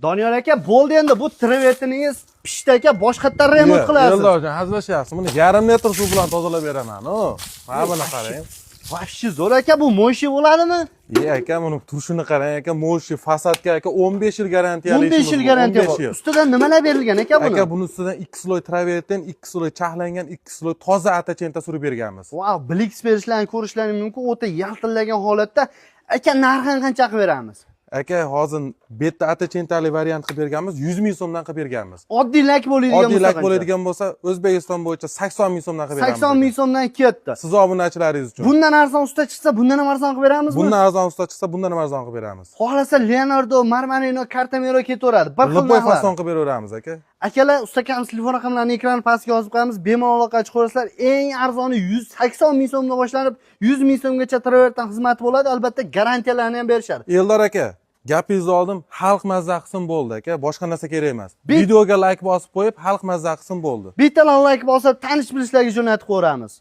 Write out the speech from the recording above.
Doniyor aka, bo'ldi endi bu travertiningiz pishdi aka, boshqatdan remont qilasiz. Eldorjon, hazillashyapsiz. Buni yarim litr suv bilan tozalab beraman. Mana buni qarang. Vashchi zo'r aka, bu mo'shi bo'ladimi? Aka, buni turshini qarang aka, mo'shi fasadga aka 15 yil garantiyali. 15 yil garantiya bor. Ustidan nimalar berilgan aka buni? Aka, buni ustidan 2 sloy travertin, 2 sloy chaqlangan, 2 sloy toza atachenta surib berganmiz. Wow, blix berishlarni ko'rishlaring mumkin. O'ta yaltillagan holatda. Aka, narxini qancha qilib beramiz? Aka, hozir betta atachentali variant qilib berganmiz, 100 ming so'mdan qilib berganmiz. Oddiy lak bo'ladigan bo'lsa. Oddiy lak bo'ladigan bo'lsa, O'zbekiston bo'yicha 80 ming so'mdan qilib beramiz. 80 ming so'mdan ketdi. Siz obunachilaringiz uchun. Bundan arzon usta chiqsa, bundan ham arzon qilib beramizmi? Bundan arzon usta chiqsa, bundan ham arzon qilib beramiz. Xohlasa Leonardo, Marmarino, Cartamero ketaveradi. Bir xil Любой narxlar. fason qilib beraveramiz aka. Akalar, ustakamiz telefon raqamlarini ekran pastiga yozib qo'yamiz. Bemalol aloqa chiqarasizlar. Eng arzoni 180 ming so'mdan boshlanib, 100 ming so'mgacha travertin xizmati bo'ladi. Albatta, garantiyalarni ham berishadi. Eldor aka, gapingizni oldim, xalq mazza qilsin bo'ldi aka, boshqa narsa kerak emas. Videoga like bosib qo'yib, xalq mazza qilsin bo'ldi. Bittadan like bosib, tanish bilishlarga jo'natib qo'yamiz.